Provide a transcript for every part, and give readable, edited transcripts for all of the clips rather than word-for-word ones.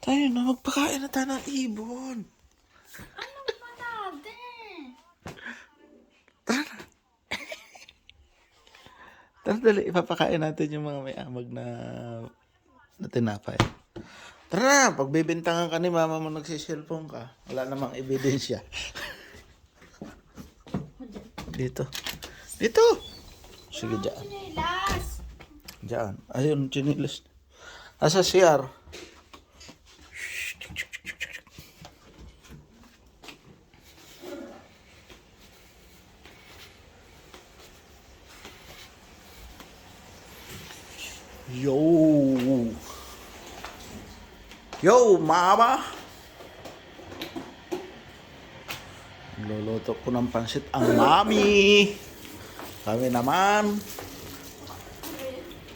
Tayo na, magpakain na tayo ng ibon. Ano ba natin? Tara na. Tara dali, ipapakain natin yung mga may amag na tinapay. Tara na, pagbibintangan ka ni mama mo nagsiselfone ka. Wala namang ebidensya. Dito. Dito! Sige, dyan. Chinelas! Dyan. Ayun, chinilas. Asa CR? Yo! Yo, mama! Luluto ko ng pansit ang mami. Kami naman.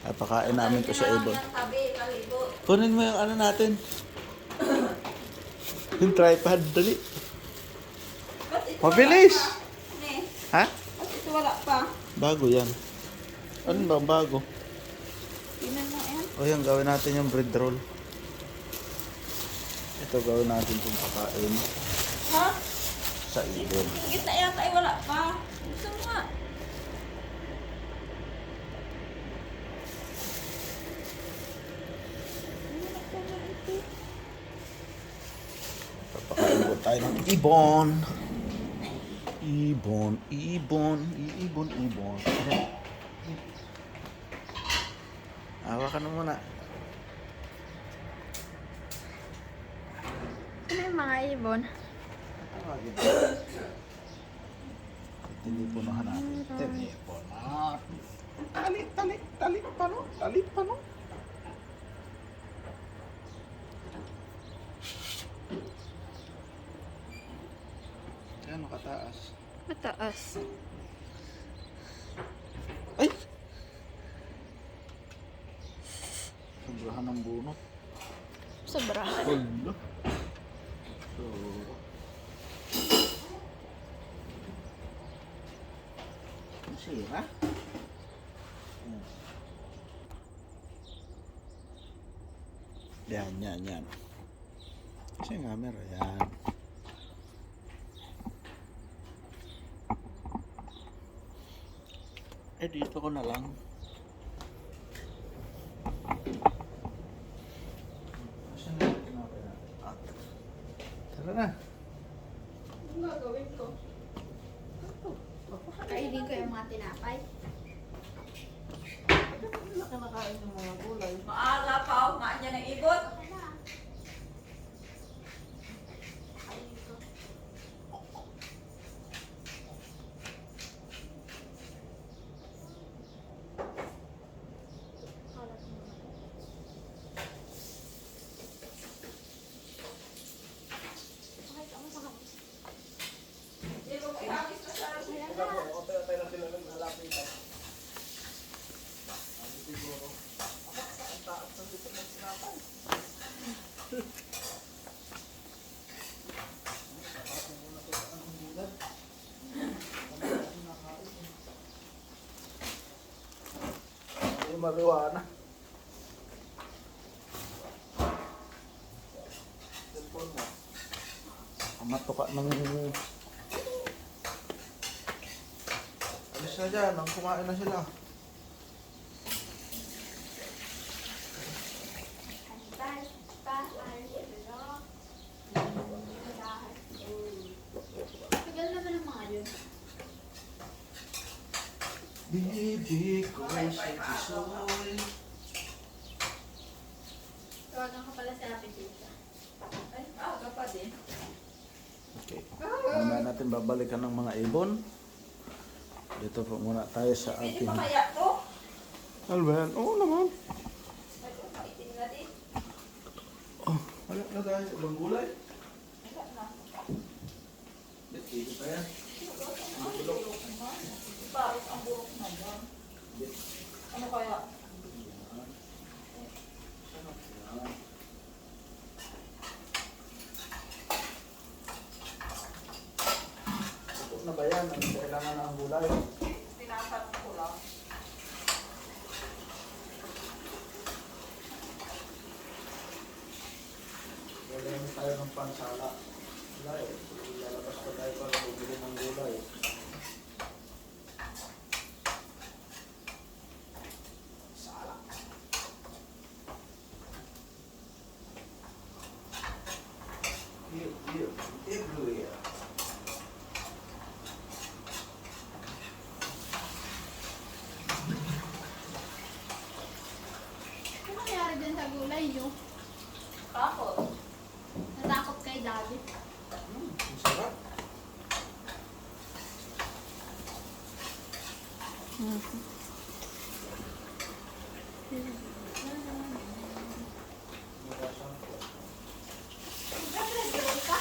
Napakain namin to sa ibon. Tabi, kalibot. Kunin mo yung ano natin. Yung tripod, dali. Ba't ito Mabilis! wala pa? Ne, Ha? ba't ito wala pa? Bago yan. Ano ba ang bago? Tingnan mo yan. O yan, gawin natin yung bread roll. Ito gawin natin itong pakain Ha? sa ibon. Yung gitna yata ay wala pa. Gusto mo nga. Papakain po tayo ng ibon. Ibon, ibon, ibon, ibon. Hawakan mo muna. Ano yung mga ibon? Teleponahan natin. Teleponahan. Talit pa no? Talit pa no? Gano'ng kataas? Mataas. Ay! Sobrahan ng bunot. Sobra. Hulo. So, ang sira. Yan. Kasi yung camera, yan. Dito ko na lang. Saan na yung tinapay natin? Tara na. Ano gagawin ko? Kainin ko yung mga tinapay. Hindi na kinakain yung mga gulay. Maaga pa ako kumain niya ng ibon. Yung marijuana. Cellphone mo. Ang matuka ng... Alis na dyan, ang kumain na sila. Tagal naman ang mga yun. Bibi ko sa tisoy. Tawagan ka pala sa Happy Tita. Ay, aga pa din. Okay. Muna natin babalikan ng mga ibon. Dito po muna tayo sa Pwede ating... pa kaya to? Alban, oo naman. Ay, maitin na din. Oh, wala na tayo. Ibang gulay. Wala na. Dito pa yan. Parang ang burok na dyan. Ano kaya? Ito na ba yan? Ang kailangan ng gulay. Tinatanong ko lang. Kailangan tayo ng pansala. Wala eh. Lalabas pa tayo para bumili ng gulay. Sala. Here, everywhere. Ano nangyari dyan sa gulay nyo? Ako. Natakot kay Daddy. Ang sarap. Nagre-roll ka?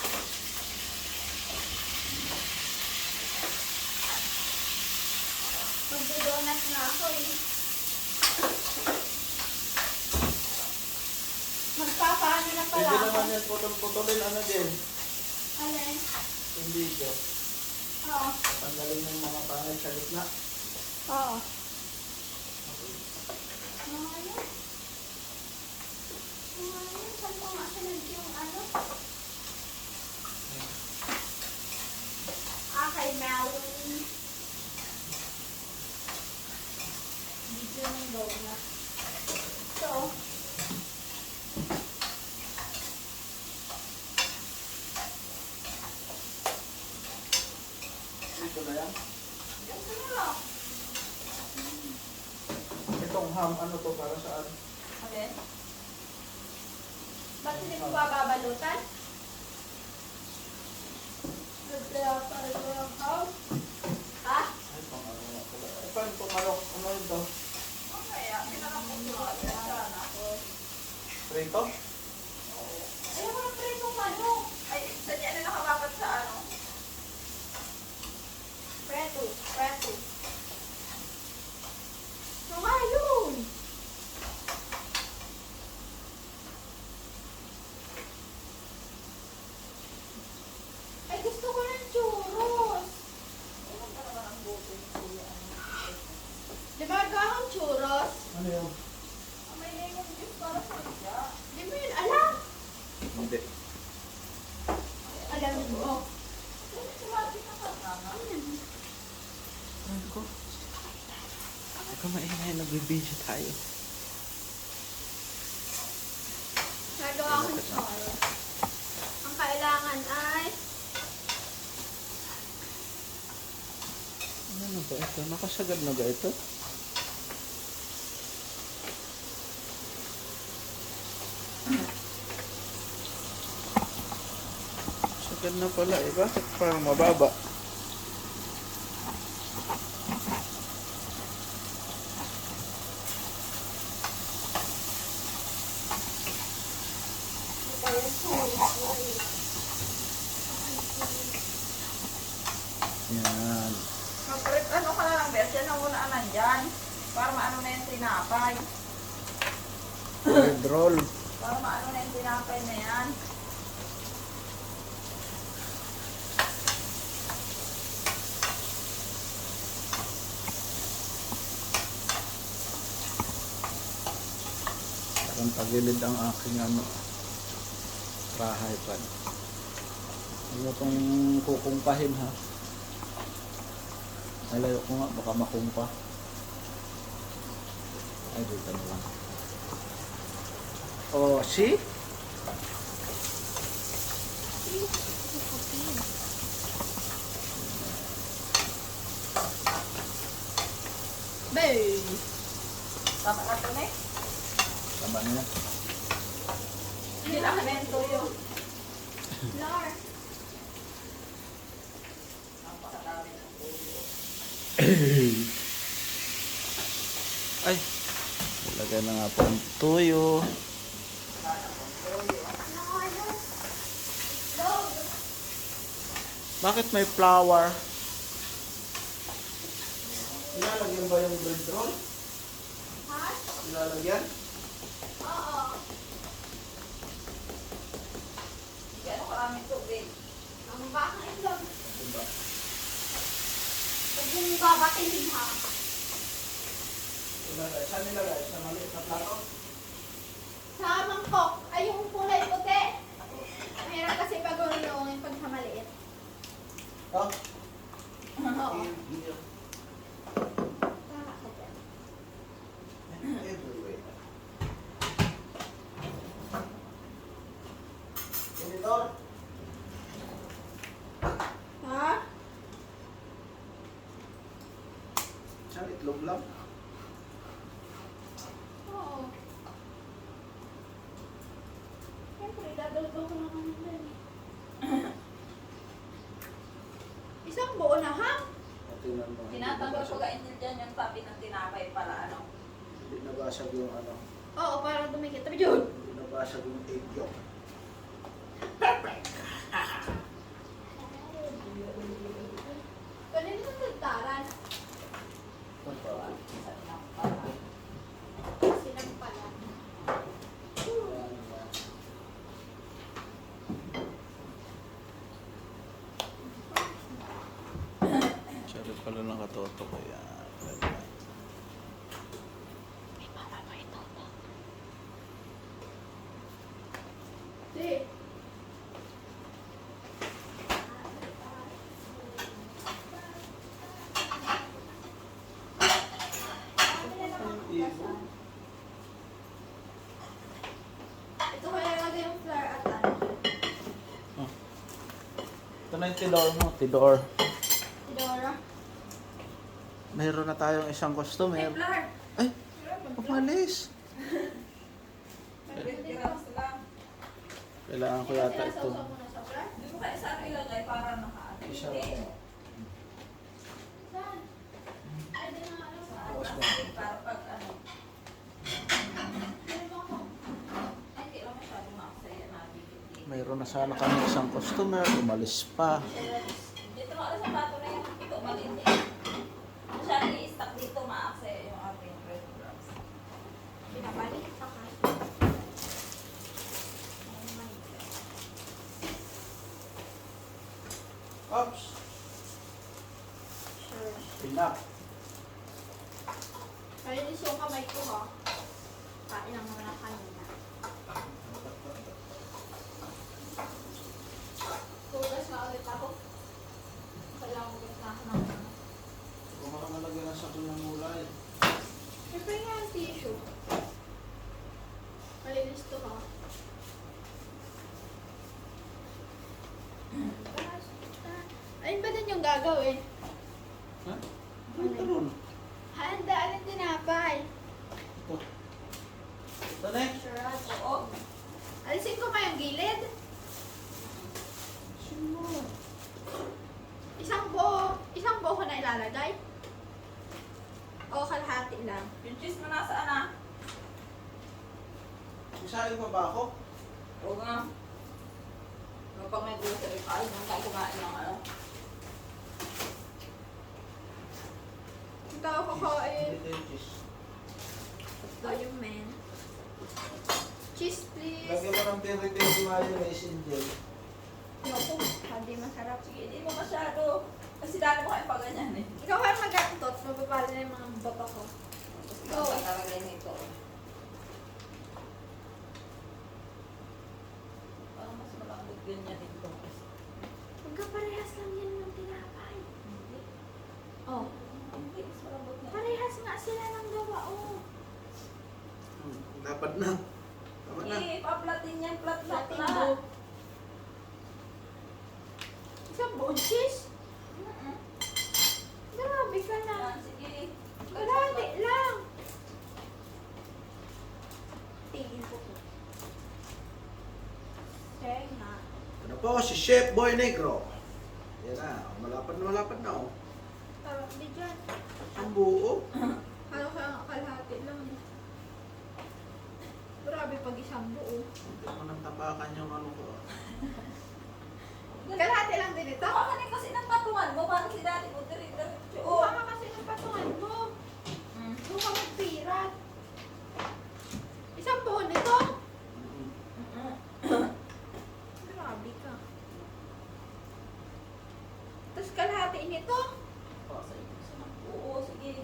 Magdodonut nga ako eh. Magpapaano na pala Pwede ako. naman yan putol-putulin ano din. Alin? Yung video. Oo. Tanggalin yung mga pangit sa gitna. Oo. Mga yun. Mga yun. Saan ko nga sinad yung ano? Kay Melon. Video ng donut. So, Ito na yan. Yan ka na lang. Itong ham, ano to para saan? Alin? ba't hindi mo bababalutan? Kaya para yung house. Ha? Ay, pang ano nga pala. Ay, paano itong manok? Ano yun to? Okay, pinakang ko sana ako. Prito? Ayaw ko ng pritong manok. Ay, saan yan na nakababat sa ano? Preto. So nga yun. Ay, gusto ko ng churros. Ewan ka naman ang buto yung kuya. Di ba gahang churros? Ano yun? May lemon juice para sa iya. Di mo yun alam. Hindi. Alam mo. Sumati ka ka nga. Ano ko? Ikaw maingay, nagbibideo tayo. Nagawa ko ng churros. Ang kailangan ay Ano ba ito? Nakasagad na ba ito? Sagad na pala eh. Bakit parang mababa? Yan. Mag-prep ano ka na lang, Bes? Yan ang muna nandyan. Para maano na yung tinapay. Bread roll. Para maano na yung tinapay na yan. Parang tagilid ang aking ano. Rahay pan. Huwag mo itong kukumpahin ha. Malayo ko nga, baka makumpa. Ay, dito na lang. Oh, see? Bay. Tama na ito na eh. Tama na yan. Hindi lang kami yung tuyo. Lord. Napakadami ng tuyo. Ay, ilagay na nga po ang tuyo. Lord. Bakit may flour? Ilalagyan ba yung bread roll? Ha? Ilalagyan? Oo. Gano'ng karaming tubig. Ang bakang itlog. Diba? Huwag mong babatiin ha. Ilagay. Saan nilagay? Sa maliit na plato? Sa mangkok ay yung kulay puti. Tidor? Ha? Saan itlog lang? Oo. Siyempre, dadalaw ko naman yun din. Isang buo na ha? Tingnan mo. Tinatanggol ko kainin dyan yung tabi ng tinapay para ano. Hindi nabasag yung ano. Oo, para dumikit. Tabi yun. Hindi nabasag yung egg yolk. Kanina sa tagtaran. Sinampalan. Sorry pala nakatoto kaya. Di. Ito kaya lagay yung flour at ano. Ito na yung tidor mo. Tidor. Dora. Mayroon na tayong isang customer. Flour. Ay, umalis. Kailangan ko yata ito. Sinasawsaw mo na sa flour? Hindi mo kaya saan ilagay para nakaano. Isa Hindi. lang. Saan? Ay, di na ano sa Tapos na. Plastic para pag ano. Ano ba ako? Ay, hindi lang masyado maaksaya natin. Mayroon na sana kami isang customer. Umalis pa. Dito nga sa bato na yung ito maliit eh. Masyado i-stack dito maaksaya yung ating red drops. Pinabalik pa ka. Oops. Sure. Enough. Kalinis yung kamay ko ha. Kain ang mga kanina. Tugas na ulit ako. Kailangan ulit na ako ng ano. Kung makalagay na sa kunyang mulay. Siyempre nga ang tissue. Malinis to ha. Ayun ba din yung gagawin? Ha? Ano ron? Handa, alin tinapay? Ito. Ito na eh. Sure. Oo. Alisin ko pa yung gilid. Sino? Isang buo ko na ilalagay. O kalahati lang. Yung cheese mo nasaan ah? Isahin mo ba ako? Oo nga. Kapag may grocery ka, yung tayo kumain ng ano. Ito ako kakain. Ito yung cheese. Ito yung men. Cheese please. Lagyan mo ng peri-peri mayonnaise in gel. Yoko, hindi masarap. Sige, hindi mo masyado. Kasi dati mo kayo pa ganyan eh. Ikaw kayo mag-antot, mababali na yung mga baba ko. Tapos ikaw pa talaga nito. Parang mas malambot ganyan dito. Magkaparehas lang yan ng tinapay. Hindi. Oh, Hindi, mas malambot na. parehas nga sila ng gawa, oh. Dapat na. Tama na. Eh, paplatin yan, plat-plat Latin na. book. Isang buong cheese? Mm-mm. Grabe ka na. Yan, sige. Kalahati lang. Tingin ko po. Kaya nga. Ano po, si Chef Boy Negro. Yan na, malapad na oh. Tawag di dyan. Ang buo. Kala ka kalahati lang. Grabe pag isang buo. Hindi mo nang tapakan yung ano ko. Kalahati lang din ito. Baka ka kasi ng patungan mo, parang si dati mo diretso. Oo, ka kasi ng patungan mo. Mm. Doon ka magpirat. Isang buo nito. Mm-mm. Grabe ka. Tapos kalahati nito. Oo, sige.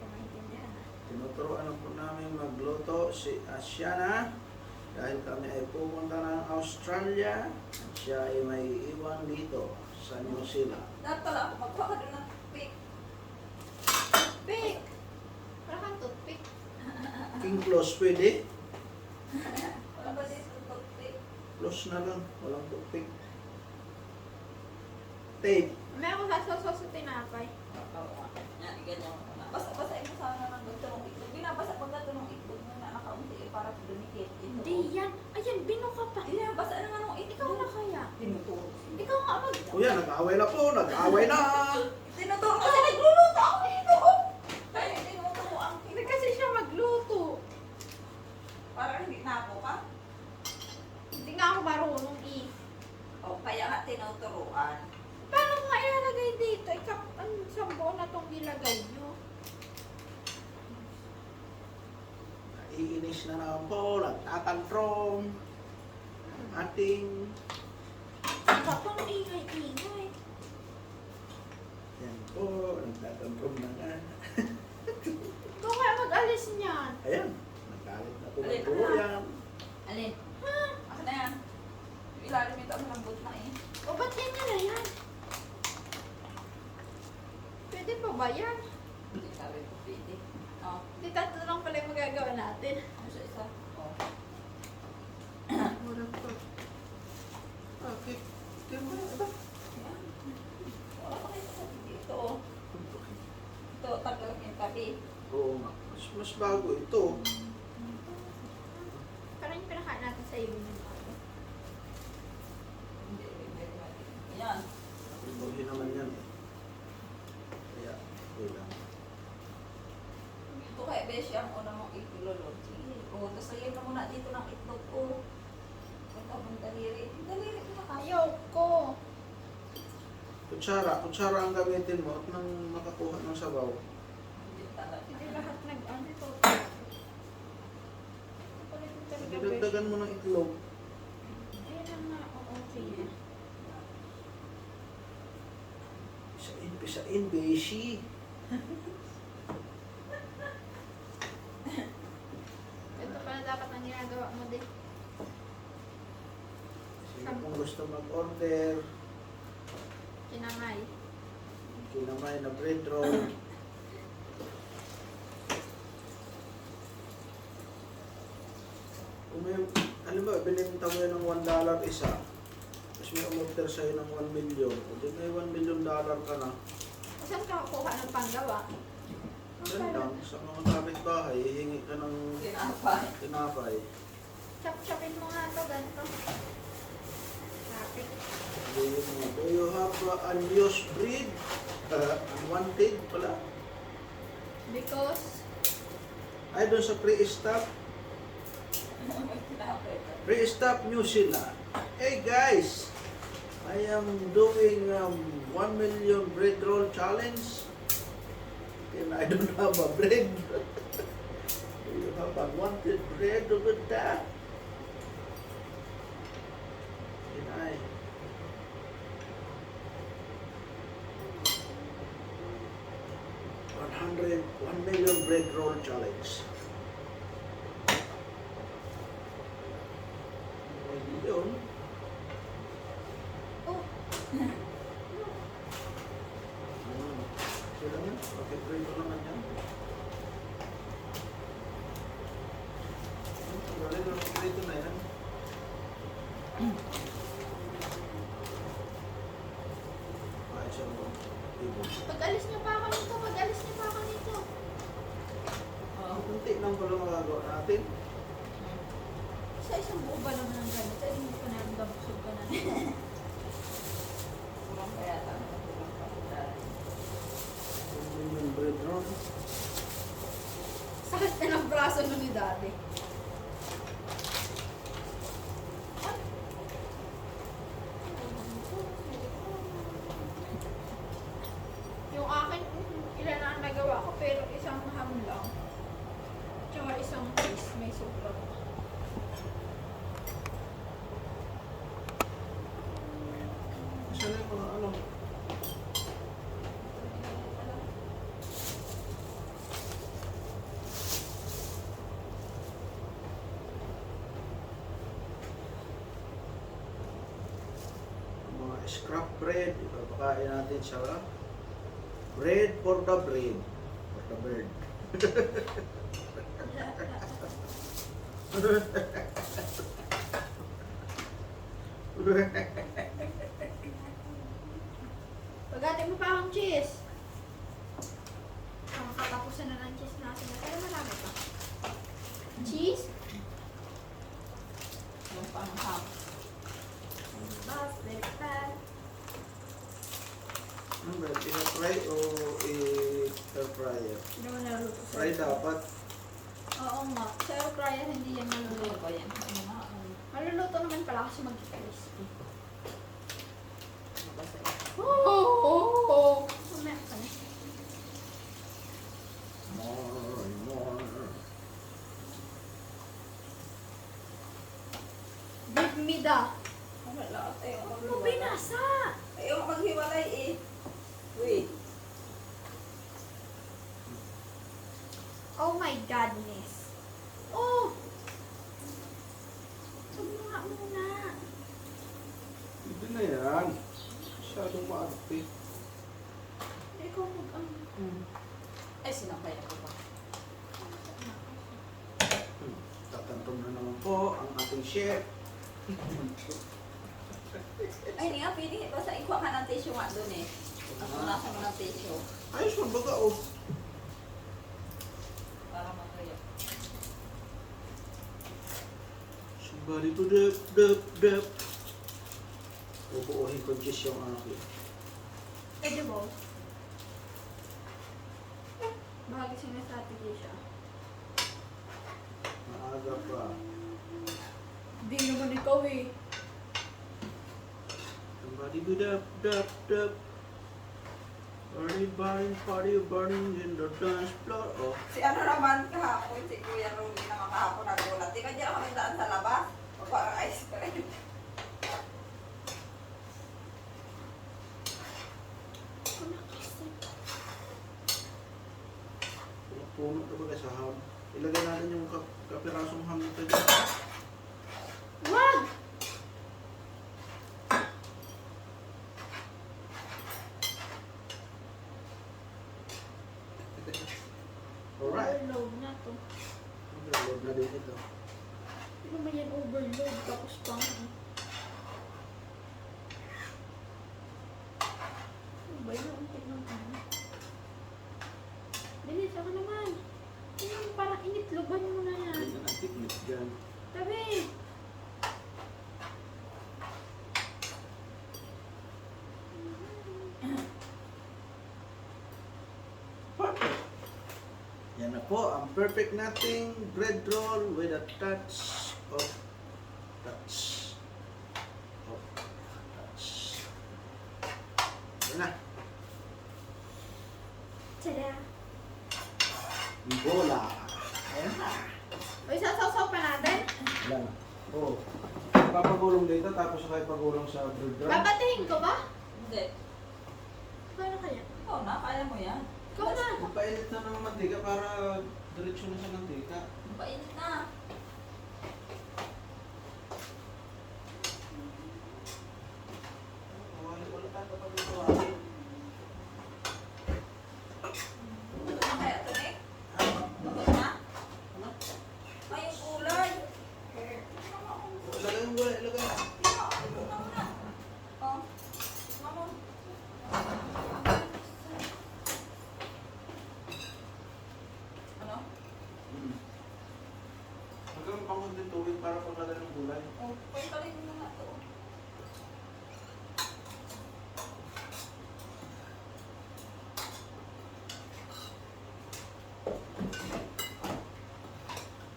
Maintindihan na. Tinuturoan po namin magluto si Asiana dahil kami ay pupunta ng Australia. Siya ay may iwan dito sa New Zealand. Dapat pala ako magkuha ka doon ng pick. Pick! Para kang toothpick. King close, pwede? Wala ba dito toothpick? Close na lang. Walang toothpick. Tape. May ako sasasaw sa tinapay. Oo nga. Yan, ganyan mo na. Basa-basain mo sana ng ganito ng itlog. Binabasa pag ganito ng itlog mo na nakaunti para dumikit. Hindi yan. Ayan, binuka pa. Hindi na, basa na nga ng itlog. Ikaw na kaya. Tinuturo. Ikaw nga mag... Kuya, nag-away na po. Nag-away na. Tinuturo kasi nagluluto ako dito. Oh. Kaya tinuturo ang Hindi kasi siya magluto. Parang hindi na ako ka. Hindi nga ako marunong eh. O, kaya nga tinuturuan. Paano ko nga ilalagay dito? Ikaw, ang sambo na itong ilagay nyo. Iinis na naman po. Nagtatantrum. Ating... Ba't ang ingay-ingay? Yan po. Nagtatantrum na nga. Ikaw kaya mag-alis niyan. Ayan. Nagalit na po Alin? ng puro yan. Alin? Ha? Ako na yan. Yung ilalim ito ang lambot na eh. O ba't yan na yan? Pwede pa ba yan? Hindi sabi ko pwede. O, Hindi tatlo lang pala yung magagawa natin. ano sa isa? O. Wala pa. Bakit? Ito mo na ito. Yan. Wala pa kayo sabi dito. O. Ito, tagal yung tabi. Oo nga. Mas bago ito. Parang yung pinakain natin sa ibon yung ano. Hindi, hindi natin. Yan. Hindi naman yan eh. Kaya, okay lang. Ito kay Beshi ang una mong itilolod. Sige. O, tapos lagyan mo muna dito ng itlog ko. Ito mong daliri. Yung daliri ko na kaya. Ayoko. Kutsara ang gamitin mo at nang makakuha ng sabaw. Hindi talaga. Hindi lahat nag-ano ito. Dagdagan mo ng itlog. Ayan na nga. Oo, sige. Pisain, beshi. Ito pala dapat ang ginagawa mo din. Sino kung gusto mag-order, Kinamay. kinamay na bread roll. Kung may, alam ba, bininta mo yan ng $1 isa, tapos may umorder sa'yo ng 1 million, o di may $1 million ka na. Saan ka kukuha ng panggawa? Ganun lang, sa mga kapitbahay, hihingi ka ng Tinapay. tinapay. Chop-chopin mo nga ito, ganito. Chopin. Do you have unused breed? Unwanted pala. Because, Ay, doon sa pre-stop. May tinapay. Pre-stop New Zealand. Hey guys, I am doing 1 million bread roll challenge. And I don't have a bread. Do you have unwanted bread over there? And I... $1 million bread roll challenge. Yun. oh, Sila nga, bakit prito naman yan? Galing naman prito na yan. Ay, siya mo. Ibon. pag-alis niyo pa ako nito, pag-alis niyo pa ako nito. Oo. Kunti lang pala magagawa natin. Sa isang buo ba naman ang ganito? Hindi ko na busog ka na. Kulang pa yata. Kulang pa. Yung bread roll. Sakit na ng braso nun ni daddy. Yung akin, ilan na ang nagawa ko, pero isang ham lang. Tsaka isang piece, may sobra pa. Saan yung mga ano? Mga scrap bread, ipapakain natin sa bread for the bread. For the bird. Pagati mo pa akong cheese. Ang katapusan na ng cheese natin. Pero marami pa. Cheese? Yung pang-ham. Baliktad. Ano ba? Ina-fry o i-air fryer? Hindi mo naluto sa Fry dapat. Oo nga. Sa air fryer hindi yan Ano maluluto. ba yan? Ano na? Maluluto naman pala kasi mag-crispy. Ano ba sa'yo? Oh! Mamaya ka na. More and more. Give me the... Wala. Ayaw ko Huwag mo maghiwalay. binasa! Ayaw ko maghiwalay eh. Wait. Oh my godness. Oh! Huwag mo nga muna. Hindi na yan. Masyadong maarte. Ikaw mag-ano. Ay, sinakay ako ba? Tatantong na naman po ang ating chef. Ay, hindi nga, pwede basta ikuha ka ng tissue nga doon eh. Ang punasan mo ng tissue. Ayos mo baga oh. Para matuyo. Somebody to dip. Bubuuhin ko just yung akin. Pwede mo? Bahagi sinastrategy siya. Maaga pa. Hindi naman ikaw eh. Somebody to dip. Party burning in the dance floor. Oh. Si ano naman kahapon, si Kuya Ruby naman kahapon nagulat. Di ba diyan kami daan sa labas? O parang ice cream. Ano kasi? Puno na baga sa ham. Ilagay natin yung kapirasong ham nito dyan. Wag! Alright. Overload na to. Overload na din ito. Ano ba yan overload? Tapos pang... Ano ba yun? Ang tignan ko na. Bilis ako naman. Yung parang initloban mo na yan. Hindi na tiknik dyan. Tabi! Perfect. Yan na po ang perfect nating bread roll with a touch of touch. Yan na. Tada! Bola. Ayan na. Uy, sasaw-saw pa natin? Wala na. Oo. Papagulong dito tapos saka ipagulong sa bread roll. Babatihin ko ba? Hindi. Paano kaya? Ikaw na, kaya mo yan. Ikaw na! Magpainit na ng mantika para diretso na sa mantika. Painit na. Wala tayo kapag ito akin. Ito na kaya ito eh. Ito na. Ano? Ay, yung kulay. Ilagay mo ba? Ilagay. Ito na muna. Oh. Mamo. Ano? Hanggang pangod din tubig para paglagay ng gulay. Oh, pwede ka rin muna ito.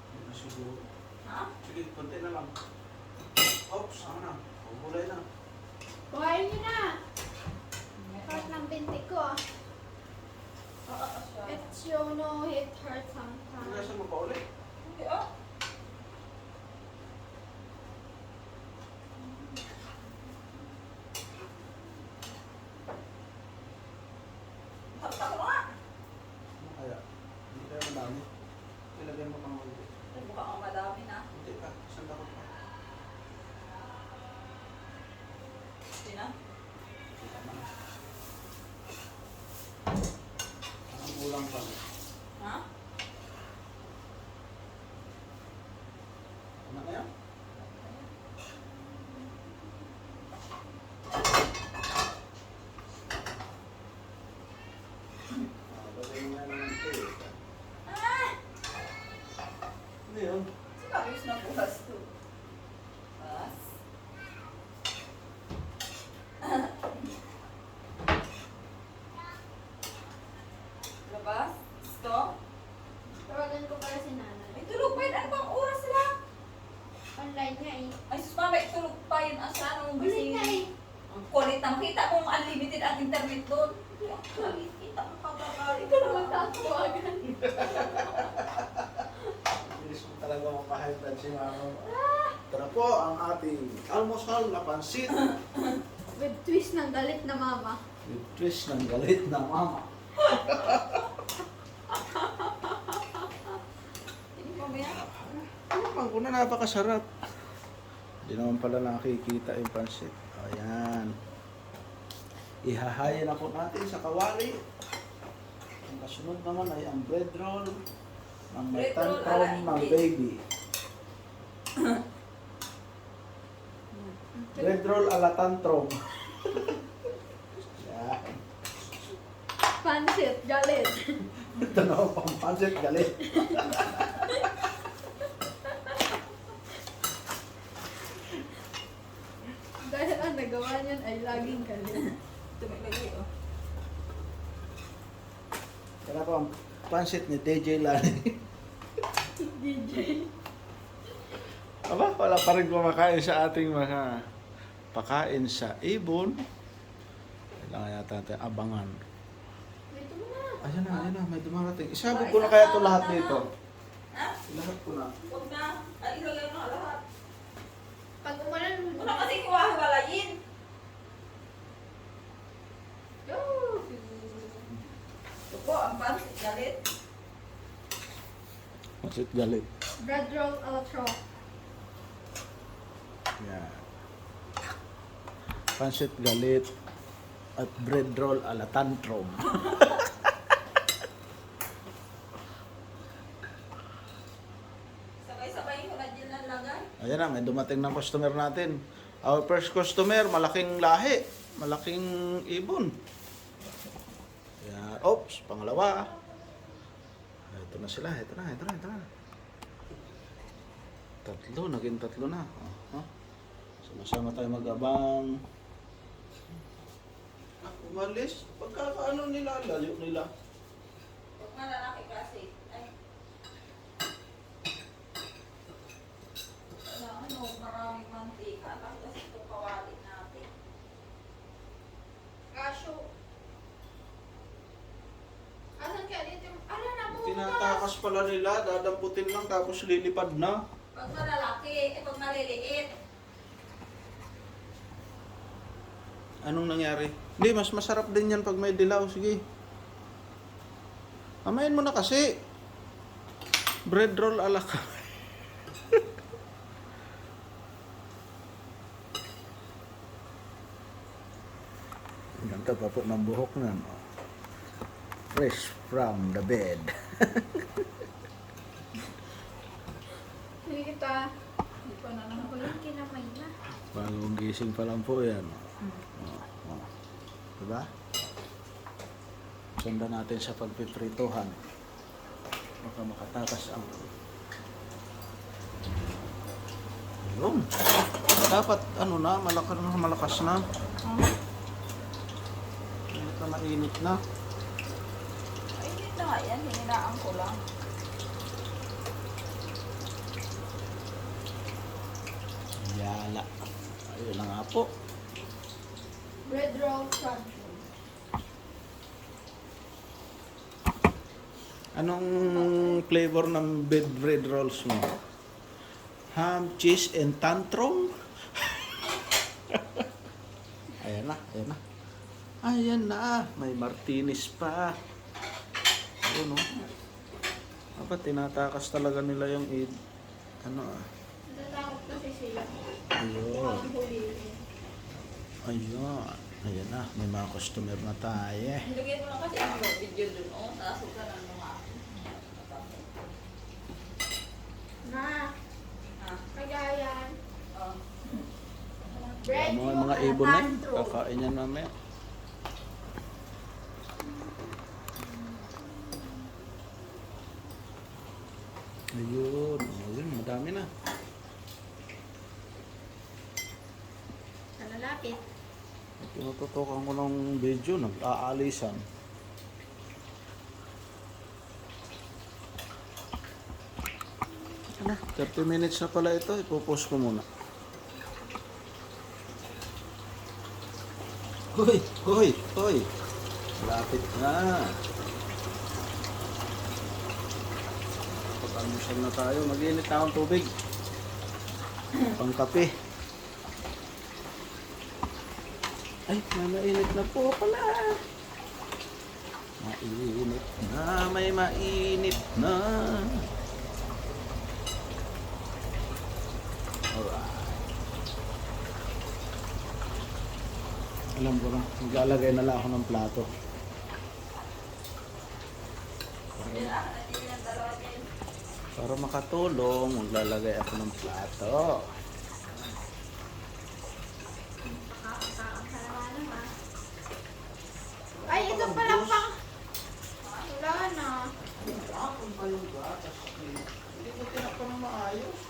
Hindi na siguro. Ha? Sige, konti na lang. Oops, ano na? O, gulay na. Kuhain niyo na! Part ng binti ko ah. It's you know it hurts Hindi na sometimes. siya magpaulit. Hindi ah. Taktak mo nga. Ano kaya? Hindi kaya madami. Ilagay mo pang konti. Ay, mukha kang madami na. Konti pa, isang dakot pa. Hindi na. Tama na. Ang ulang pa. Ha? Ano yun? Ayos na bukas to. Bukas. Labas. Stop. Tawagan ko pala si nanay. Ay, tulog pa yun. Ano bang oras sila? Online nga eh. Ay, sus mama, tulog pa yun. Asa, anong Ulit na eh. Ang kulit na. Makita mong unlimited ang internet doon. Kita mo kakakari. Ikaw naman tatawagan. Bilis mo talaga mapahayad si mama. Tara po ang ating almusal na pansit. With twist ng galit na mama. With twist ng galit na mama. Hindi mo ba yan? Ano bang kuna napakasarap. Hindi naman pala nakikita yung pansit. Ayan. Ihahayin na po natin sa kawali. Ang kasunod naman ay ang bread roll ng may Bread roll tantrum ala ng English. baby. Bread roll ala tantrum. Yan. Pansit, galit. Ito na ang pampansit galit. Dahil ang nagawa niyan ay laging galit. Ito may lagay, oh. Kaya po ang pansit ni DJ Lani. DJ. Aba, wala pa rin kumakain sa ating mga pakain sa ibon. Kailangan yata natin abangan. Ito mo na. Ayan na, may dumarating. Isabog ko na kaya ito lahat dito. Ha? Lahat ko na. Huwag na. Ay, ilagay mo na lahat. Pag umalan, Wala kasi kiwahawalayin. Oh! Ito po, ang pansit galit. Pansit galit. Bread roll a la tro. Yan. Pansit galit at bread roll ala tantrum. Sabay-sabay ko na dyan lang lagay. Ayan na, may dumating ng customer natin. Our first customer, malaking lahi. Malaking ibon. Yan. Oops, pangalawa. Ito na sila, ito na. Tatlo, naging tatlo na. Oh, sama-sama tayo mag-abang. Umalis? Pagkakaano nila, layo nila. Huwag na lalaki kasi. Ay. Ano, maraming mantika. Tapos ito kawalin natin. Kasyo. Asan kaya dito? Ala na po. Tinatakas pala nila, dadamputin lang tapos lilipad na. Pag malalaki, pag maliliit. Anong nangyari? Hindi, mas masarap din yan pag may dilaw. Sige. Amayin mo na kasi. Bread roll ala ka. Ganda pa po ng buhok na. No? Fresh from the bed. Hindi kita. Hindi pa na naman. Ako yung kinamay na. Bagong gising pa lang po yan. Diba? Sundan natin sa pagpiprituhan. Baka makatakas ang... Yun. Dapat ano na, malakas na. Init na mainit na. Ay, hindi na nga yan. Hininaan ko lang. Yala. Ayun na nga po. Bread roll crunch. Anong flavor ng bread rolls mo? Ham, cheese, and tantrum? Ayan na, ayan na. Ayan na, may martinis pa. Ayun o. Dapat tinatakas talaga nila yung ano ah. Natatakot kasi siya. Ayun. Ang huliin. Ayun. Ayan na, may mga customer na tayo. Ilagay mo lang kasi ang video dun. Oh, nasok ka ng mga. Na, Ah, kagayan. oh. Bread Mga roll mga a la ibon na yun. tantrum. Kakain yan mamaya. Ayun. dami na. Nalalapit. Tinututukan ko ng video, nag-aalisan. Ano, 30 minutes na pala ito. Ipopost ko muna. Hoy! Hoy! Hoy! Lapit na. Pag-almusal na tayo. Mag-init na akong tubig. Pangkape. Ay, mainit na po pala. Mainit na, may mainit na. Alright. Alam ko na, maglalagay na lang ako ng plato. Para makatulong, maglalagay ako ng plato. Ay, ito pala pang... Wala na. Tapon pa yung gatas. Hindi ko tinakpan ng maayos.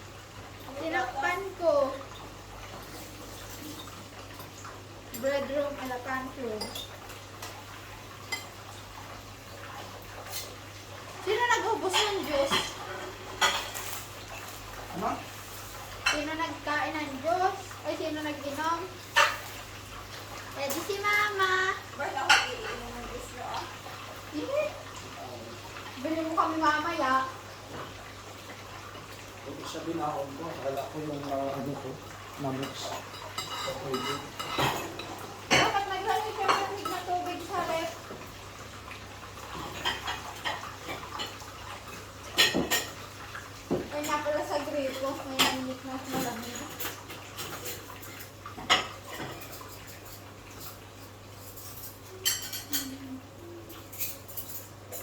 Tinakpan ko. Bread room ala pantry. Sino nag-ubos ng juice? Ano? Sino nagkain ng juice? Ay, sino nag-inom? Eh, di si Mama. Ba't ako iinom ng gusto ah? Eh, bili mo kami mamaya. Ibig sabihin ako ko, kala ko yung ano ko, na-mix. Okay, good. Dapat naglalagay ka ng tubig sa ref. Kaya nga pala sa gripo, may nanit na malamig.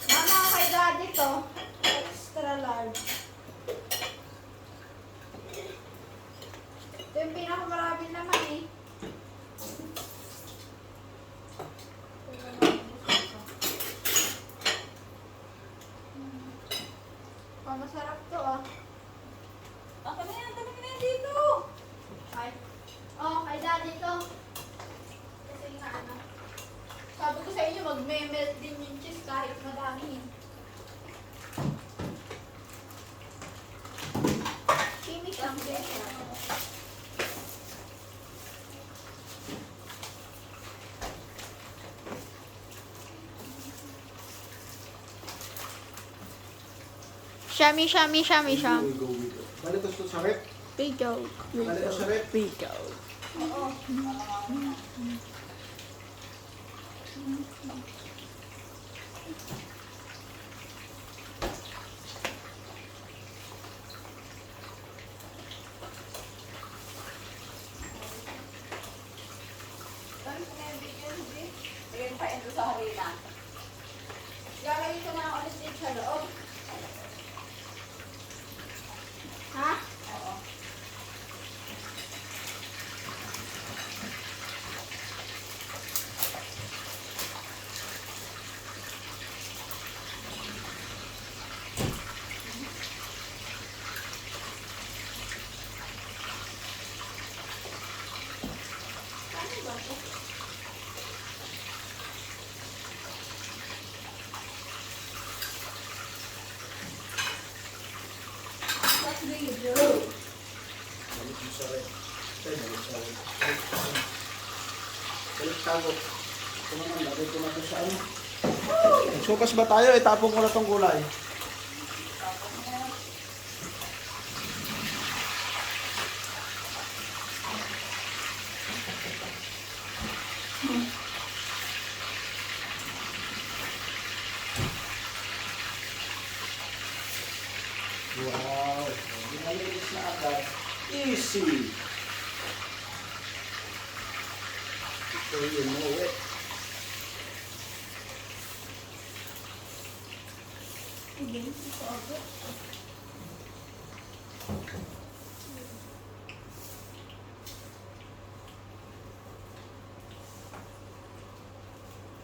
Mama, kay daddy to. Extra large. Ito yung pinakamaraming naman eh. Masarap to ah. Ako na yan, dami na yan dito. Ay. Oh, kay daddy to. Kasi nga ano. Sabi ko sa inyo, magme-melt din yung cheese kahit madami. Kimik lang din. Shami, shami, shami, sham. We go with it. Balik ko sa rep. Pigo. Balik ko sa rep. Pigo. Oo. Sige pa ito sa harina. Gagawin ko na ulit dito sa loob. Ha? Oo. Ano ba ito? What do you do? Balik mo sa rep. Ay, balik sa rep. Balik tago. Ito naman, lagay ko na ito sa ano. Nagsukas ba tayo? Itapon ko na itong gulay. Wow! Ginalinis na agad. Easy! So you know it. Again, ito agad.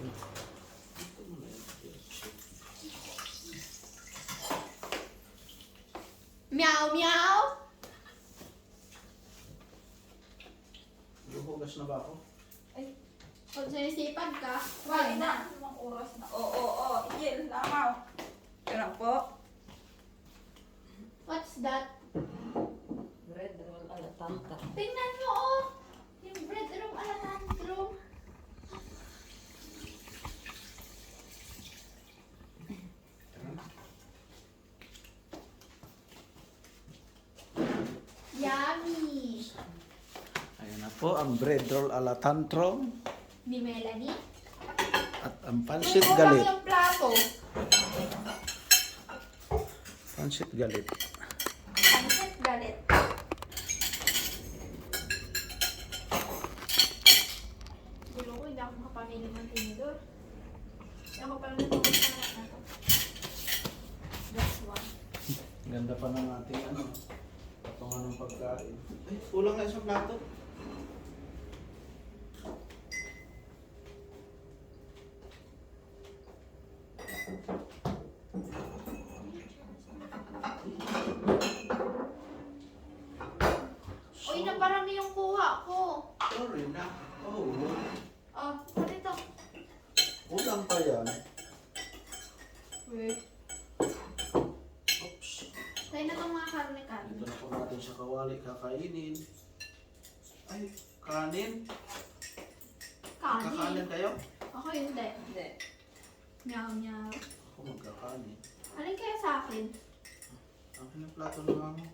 Ito mo na yun. Meow, meow. Huhugas na ba ako? Ay, Kung sinisipan ka, kumain na. Anong oras na? Oo. Igil, lamaw. Pero po. What's that? Bread roll ala tanta. Tingnan mo, oh. Yung bread room, alatantrum. Yummy. Ayan na po ang bread roll ala tantrum Ni Melanie. at ang pansit Kulang galit. yung plato. Pansit galit. Pansit galit. Gulo ko, hindi ako makapamili ng tinidor. Hindi ako pala nagpapasarap na to. That's one. Ganda pa ng ating ano, patungan ng pagkain. Ay, kulang na isang plato. Uy, naparami yung kuha ko. Sorry na. Oh, Oh, ano ito? kulang pa yan. Wait. Oops. Tayo na itong mga karne-karne. Ito na po natin sa kawali kakainin. Ay, kanin. Kanin. Kakanin kayo? Ako hindi. Hindi. Meow, meow. Ako magkakanin. Alin kaya sa akin? Ang yung plato na nga mo.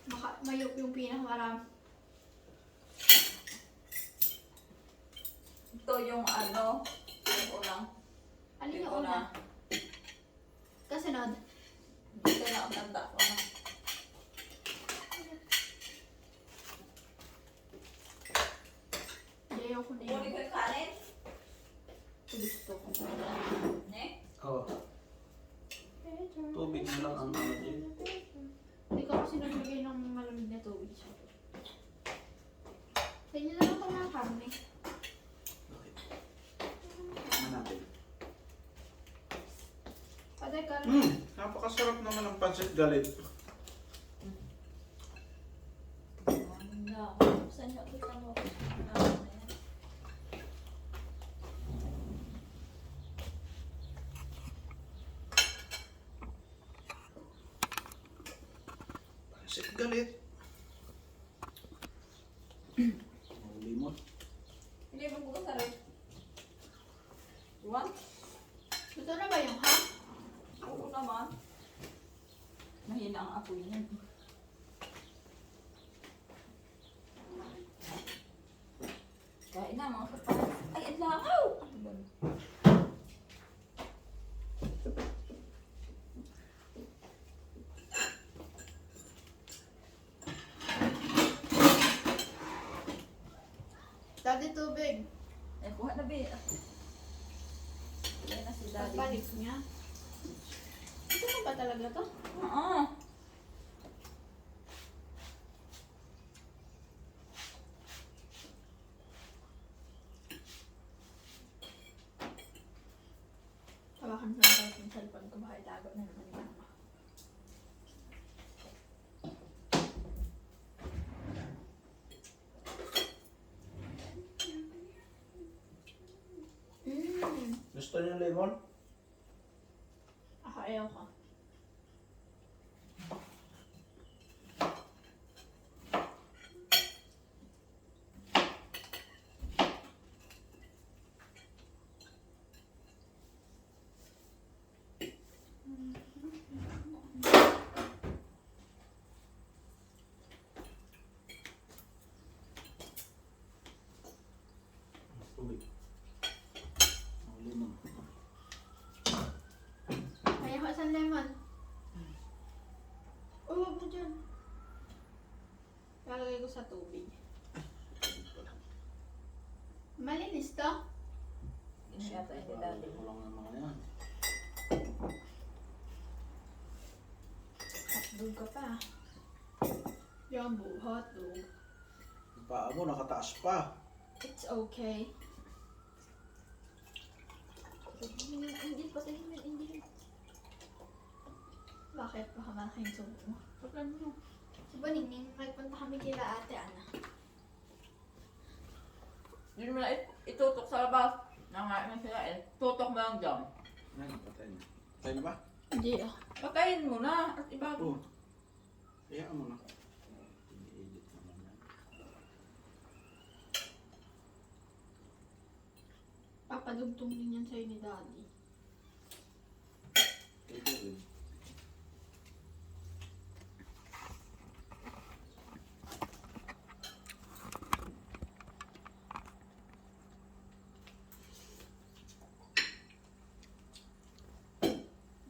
Baka mayup yung pinakamarami. Ito yung ano. Yung ulang. Alin Yung yung una? Kasunod. Ito na ang tanda ko na. Hindi ako na Kunin ko yun. yung kanin. Gusto ko. Ne? Oh, tubig na lang ang ano dyan. Hindi ko kasi nagbigay ng malamig na tubig. Sa inyo na lang ito mga karne. Okay. Tignan natin. Patay ka Napakasarap naman ang pansit galit. Ano? Saan yung kita mo? Pansit galit. Oh, limon. Hindi mo bukas na rin. You want? Gusto na ba yung ham? Oo naman. Mahina ang apoy niyan. Kain na mga kapalas. Ay, ang langaw! Ano ba? Daddy tubig. Eh, kuha na ba? Yan na si daddy. Pagbalik niya. Ito na ba talaga to? Oo. Hawakan ko na kahit yung cellphone ko. Baka itago na naman ni mama. Gusto niyo lemon? Ako ayaw ko. Tubig. Oh, lemon. Ayaw ko isang lemon. Uy, huwag mo dyan. Lalagay ko sa tubig. Malinis to? Yun yata yung daddy. Kulang ng mga yan. Hotdog ka pa. Jumbo, hotdog. Yung paa mo nakataas pa. It's okay. Hindi pa sa himin, hindi. Bakit? Baka malaki yung subo mo. Paglan mo. Diba, Ningning, nagpunta kami kila ate Ana. Hindi mo na itutok sa labas. Nangain sila eh. Tutok mo lang dyan. Ano, patay na. Patay na ba? Hindi ah. Patayin mo na at ibago. Oo. Hayaan mo na. Ini-edit naman yan. Papadugtong din yan sa'yo ni Daddy. Ito rin.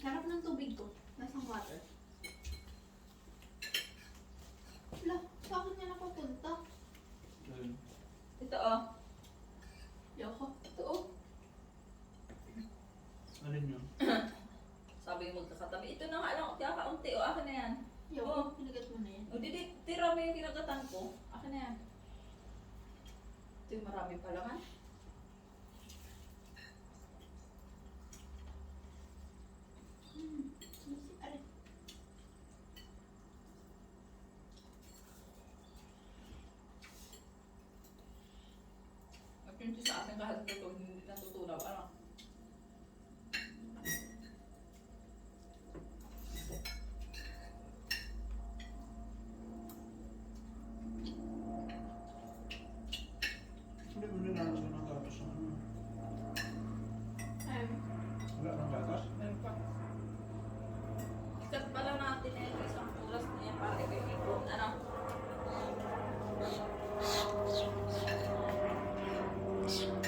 Harap ng tubig ko. Nasang water. Wala, bakit niya napapunta? Ayun. Ito oh. Yoko. Ito oh. Alin yun? Sabi mo magkakatabi. Ito na nga lang. Kaya kaunti oh. Akin na yan. Yoko, pinagat mo na yan. O di tira mo yung kinagatan ko. Akin na yan. Ito yung marami pa lang ha. Sisi, aray. At yun sa akin kahit ito hindi natutunaw. Ano? Hindi mo nilalagyan ng gatas ng ano. Ayun. Wala ng gatas? Meron pa. Ikat pala natin eh.